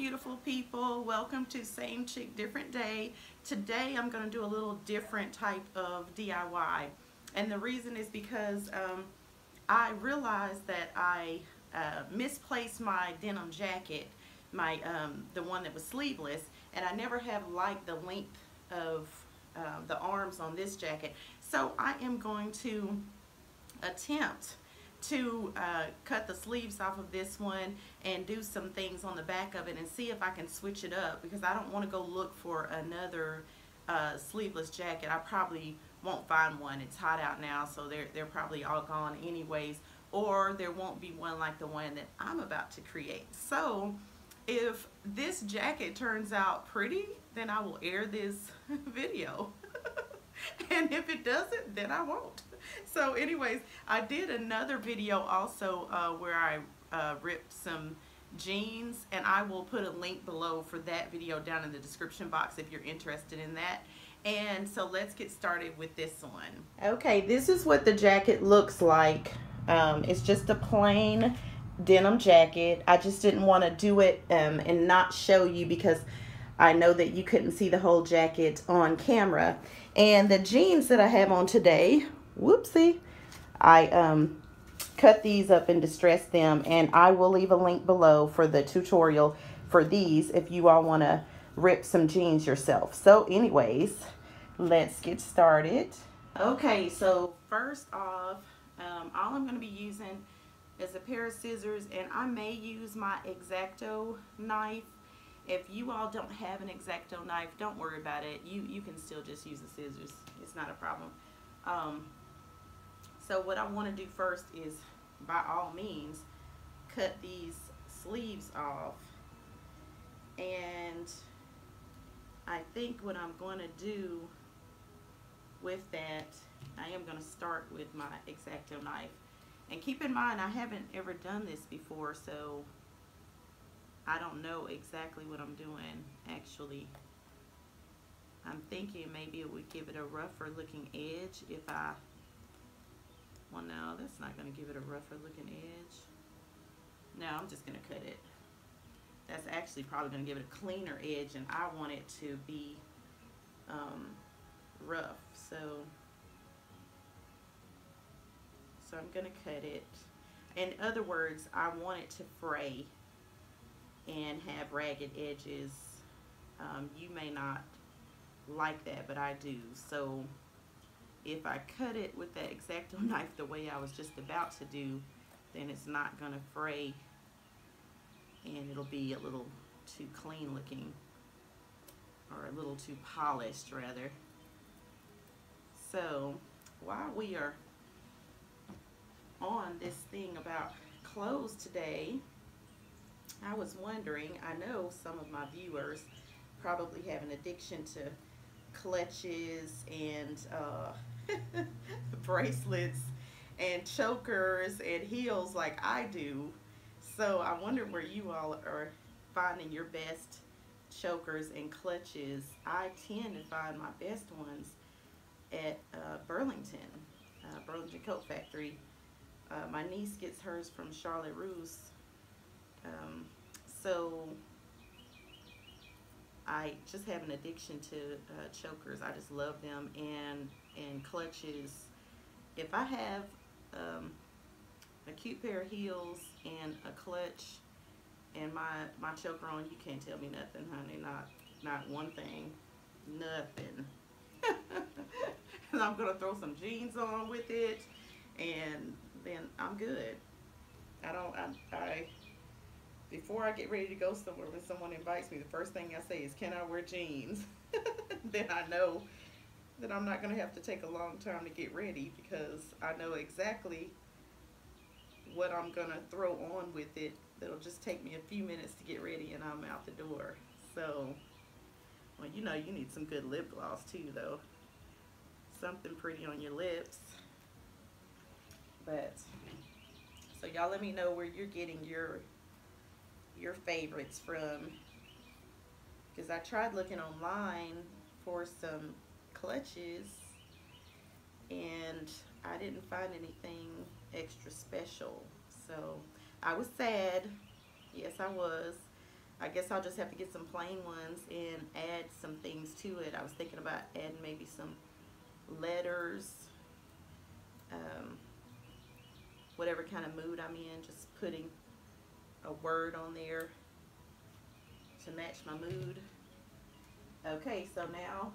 beautiful people. Welcome to Same Chick Different Day. Today I'm going to do a little different type of DIY, and the reason is because I realized that I misplaced my denim jacket, the one that was sleeveless, and I never have liked the length of the arms on this jacket. So I am going to attempt to cut the sleeves off of this one and do some things on the back of it and see if I can switch it up, because I don't want to go look for another sleeveless jacket. I probably won't find one. It's hot out now, so they're probably all gone anyways, or there won't be one like the one that I'm about to create. So if this jacket turns out pretty, then I will air this video. And if it doesn't, then I won't. So anyways, I did another video also where I ripped some jeans, and I will put a link below for that video down in the description box if you're interested in that. And so let's get started with this one. Okay, this is what the jacket looks like. It's just a plain denim jacket. I just didn't want to do it and not show you, because I know that you couldn't see the whole jacket on camera. And the jeans that I have on today, whoopsie, I cut these up and distressed them, and I will leave a link below for the tutorial for these if you all want to rip some jeans yourself. So anyways, let's get started. Okay, so first off, all I'm going to be using is a pair of scissors, and I may use my X-Acto knife. If you all don't have an X-Acto knife, don't worry about it. You can still just use the scissors. It's not a problem. So what I want to do first is, by all means, cut these sleeves off. And I think what I'm going to do with that, I am going to start with my X-Acto knife. And keep in mind, I haven't ever done this before, so I don't know exactly what I'm doing. Actually, I'm thinking maybe it would give it a rougher looking edge if I, well, no, that's not going to give it a rougher looking edge. No, I'm just going to cut it. That's actually probably going to give it a cleaner edge, and I want it to be rough. So I'm going to cut it. In other words, I want it to fray and have ragged edges. You may not like that, but I do. So if I cut it with that X-Acto knife the way I was just about to do, then it's not going to fray, and it'll be a little too clean looking, or a little too polished rather. So while we are on this thing about clothes today, I was wondering, I know some of my viewers probably have an addiction to clutches and bracelets and chokers and heels like I do. So I wonder where you all are finding your best chokers and clutches. I tend to find my best ones at Burlington Coat Factory. My niece gets hers from Charlotte Russe. So I just have an addiction to chokers. I just love them, and clutches. If I have a cute pair of heels and a clutch and my choker on, you can't tell me nothing, honey. Not one thing. Nothing. And I'm gonna throw some jeans on with it, and then I'm good. Before I get ready to go somewhere, when someone invites me, the first thing I say is, can I wear jeans? Then I know that I'm not going to have to take a long time to get ready, because I know exactly what I'm going to throw on with it. That'll just take me a few minutes to get ready, and I'm out the door. So, well, you know, you need some good lip gloss too, though. Something pretty on your lips. But, so y'all let me know where you're getting your favorites from, because I tried looking online for some clutches and I didn't find anything extra special. So I was sad. Yes, I was. I guess I'll just have to get some plain ones and add some things to it. I was thinking about adding maybe some letters, whatever kind of mood I'm in, just putting a word on there to match my mood. Okay, so now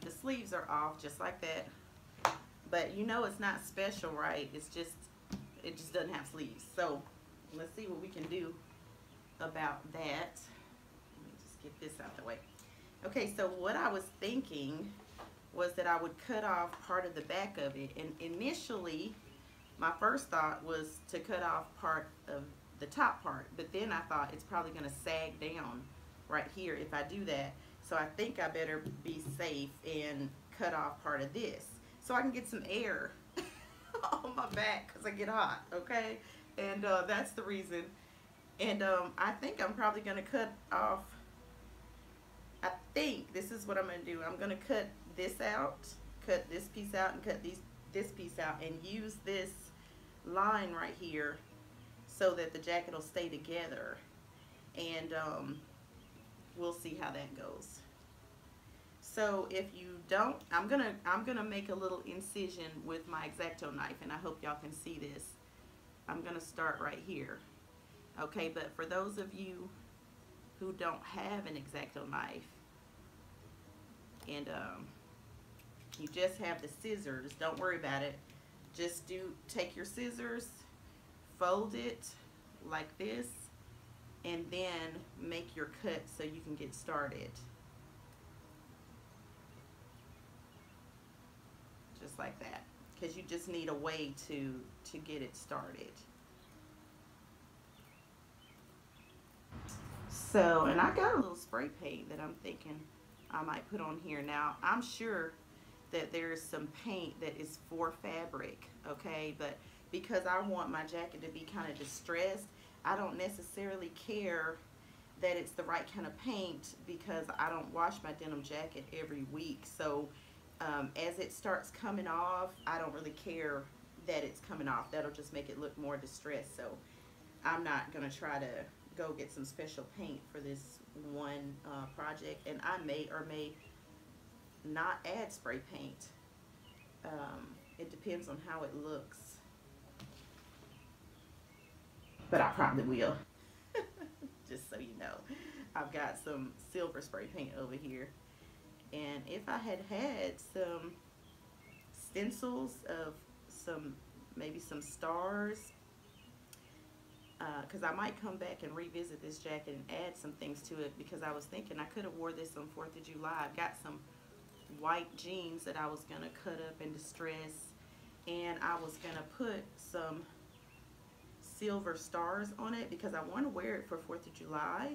the sleeves are off just like that. But you know it's not special, right? It's just, it just doesn't have sleeves. So let's see what we can do about that. Let me just get this out the way. Okay, so what I was thinking was that I would cut off part of the back of it. And initially, my first thought was to cut off part of the top part. But then I thought it's probably going to sag down right here if I do that. So I think I better be safe and cut off part of this so I can get some air on my back because I get hot, okay? And that's the reason. And I think I'm probably going to cut off, I think this is what I'm going to do. I'm going to cut this out, cut this piece out, and cut this piece out, and use this line right here so that the jacket will stay together. And we'll see how that goes. So if you don't, I'm gonna make a little incision with my X-Acto knife, and I hope y'all can see this. I'm gonna start right here. Okay, but for those of you who don't have an X-Acto knife and you just have the scissors, don't worry about it. Just take your scissors, fold it like this, and then make your cut so you can get started. Just like that, because you just need a way to get it started. So, and I got a little spray paint that I'm thinking I might put on here. Now, I'm sure that there's some paint that is for fabric, okay, but because I want my jacket to be kind of distressed, I don't necessarily care that it's the right kind of paint because I don't wash my denim jacket every week. So as it starts coming off, I don't really care that it's coming off. That'll just make it look more distressed. So I'm not gonna try to go get some special paint for this one project, and I may or may not add spray paint. It depends on how it looks, but I probably will. Just so you know, I've got some silver spray paint over here, and if I had had some stencils of maybe some stars, because I might come back and revisit this jacket and add some things to it, because I was thinking I could have wore this on 4th of July. I've got some white jeans that I was going to cut up and distress, and I was going to put some silver stars on it because I want to wear it for 4th of July.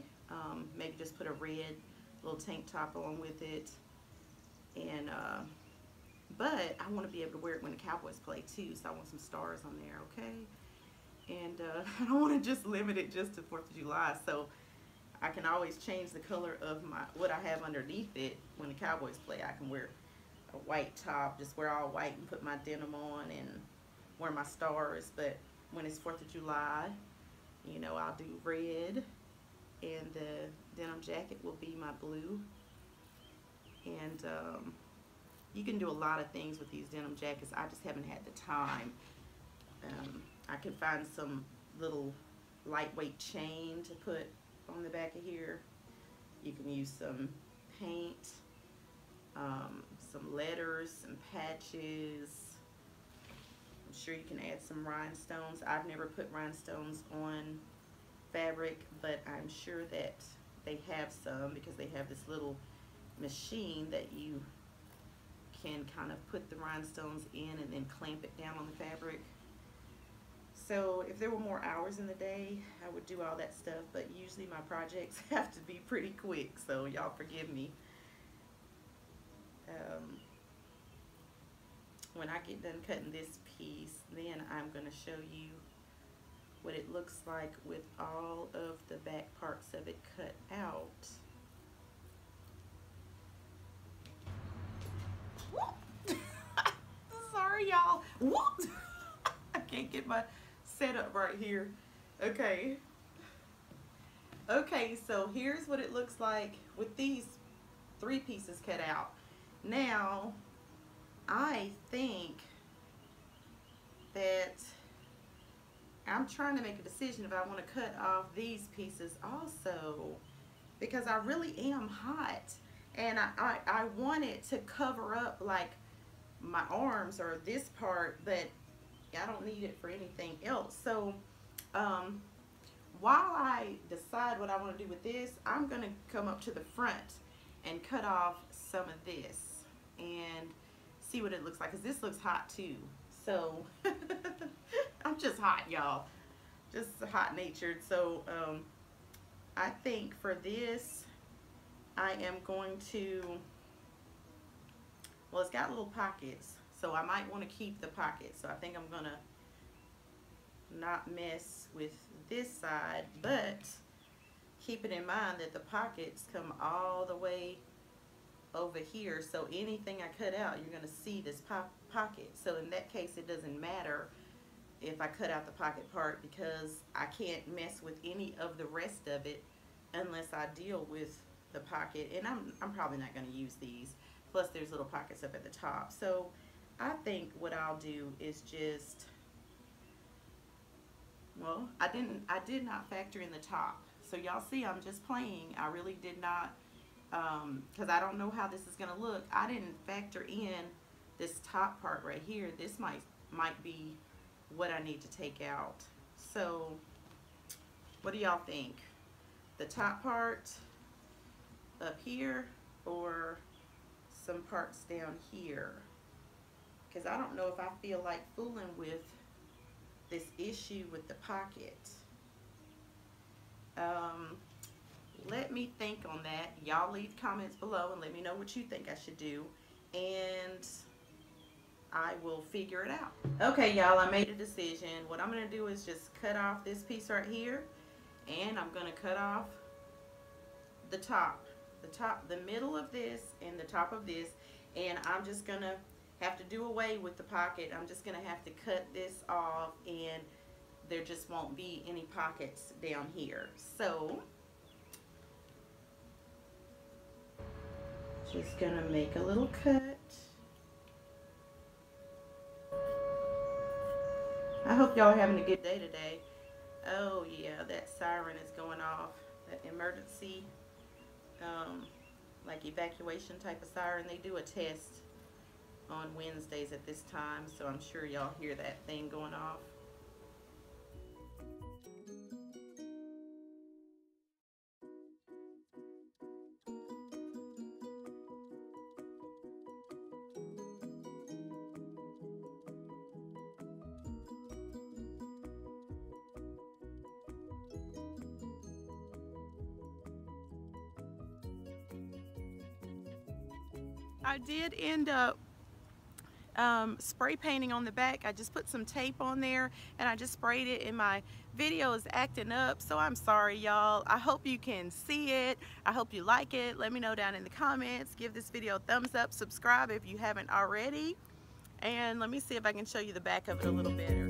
Maybe just put a red little tank top on with it, and but I want to be able to wear it when the Cowboys play too, so I want some stars on there, okay? And I don't want to just limit it just to 4th of July, so I can always change the color of what I have underneath it when the Cowboys play. I can wear a white top, just wear all white and put my denim on and wear my stars. But when it's 4th of July, you know, I'll do red, and the denim jacket will be my blue. And you can do a lot of things with these denim jackets. I just haven't had the time. I can find some little lightweight chain to put on the back of here. You can use some paint, some letters, some patches. I'm sure you can add some rhinestones. I've never put rhinestones on fabric, but I'm sure that they have some, because they have this little machine that you can kind of put the rhinestones in and then clamp it down on the fabric. So if there were more hours in the day, I would do all that stuff, but usually my projects have to be pretty quick, so y'all forgive me. When I get done cutting this piece, then I'm going to show you what it looks like with all of the back parts of it cut out. Sorry, y'all. I can't get my setup right here. Okay. Okay, so here's what it looks like with these 3 pieces cut out. Now, I think that I'm trying to make a decision if I want to cut off these pieces also, because I really am hot, and I want it to cover up like my arms or this part, but I don't need it for anything else. So while I decide what I want to do with this, I'm going to come up to the front and cut off some of this and see what it looks like, because this looks hot too. So I'm just hot, y'all, just hot natured. So I think for this I am going to, well, it's got little pockets, so I might want to keep the pockets. So I think I'm gonna not mess with this side, but keep it in mind that the pockets come all the way over here, so anything I cut out, you're gonna see this pocket. So in that case, it doesn't matter if I cut out the pocket part, because I can't mess with any of the rest of it unless I deal with the pocket, and I'm probably not gonna use these. Plus there's little pockets up at the top. So I think what I'll do is just, well, I did not factor in the top. So y'all see, I'm just playing. I really did not, because I don't know how this is gonna look. I didn't factor in this top part right here. This might be what I need to take out. So what do y'all think? The top part up here, or some parts down here? Because I don't know if I feel like fooling with this issue with the pocket. Let me think on that. Y'all leave comments below and let me know what you think I should do, and I will figure it out. Okay, y'all, I made a decision. What I'm gonna do is just cut off this piece right here, and I'm gonna cut off the top, the middle of this and the top of this, and I'm just gonna have to do away with the pocket. I'm just gonna have to cut this off, and there just won't be any pockets down here. So just gonna make a little cut. I hope y'all are having a good day today. Oh yeah, that siren is going off, that emergency like evacuation type of siren. They do a test on Wednesdays at this time, so I'm sure y'all hear that thing going off. I did end up spray painting on the back. I just put some tape on there and I just sprayed it, and my video is acting up, so I'm sorry, y'all. I hope you can see it. I hope you like it. Let me know down in the comments. Give this video a thumbs up, subscribe if you haven't already, and let me see if I can show you the back of it a little better.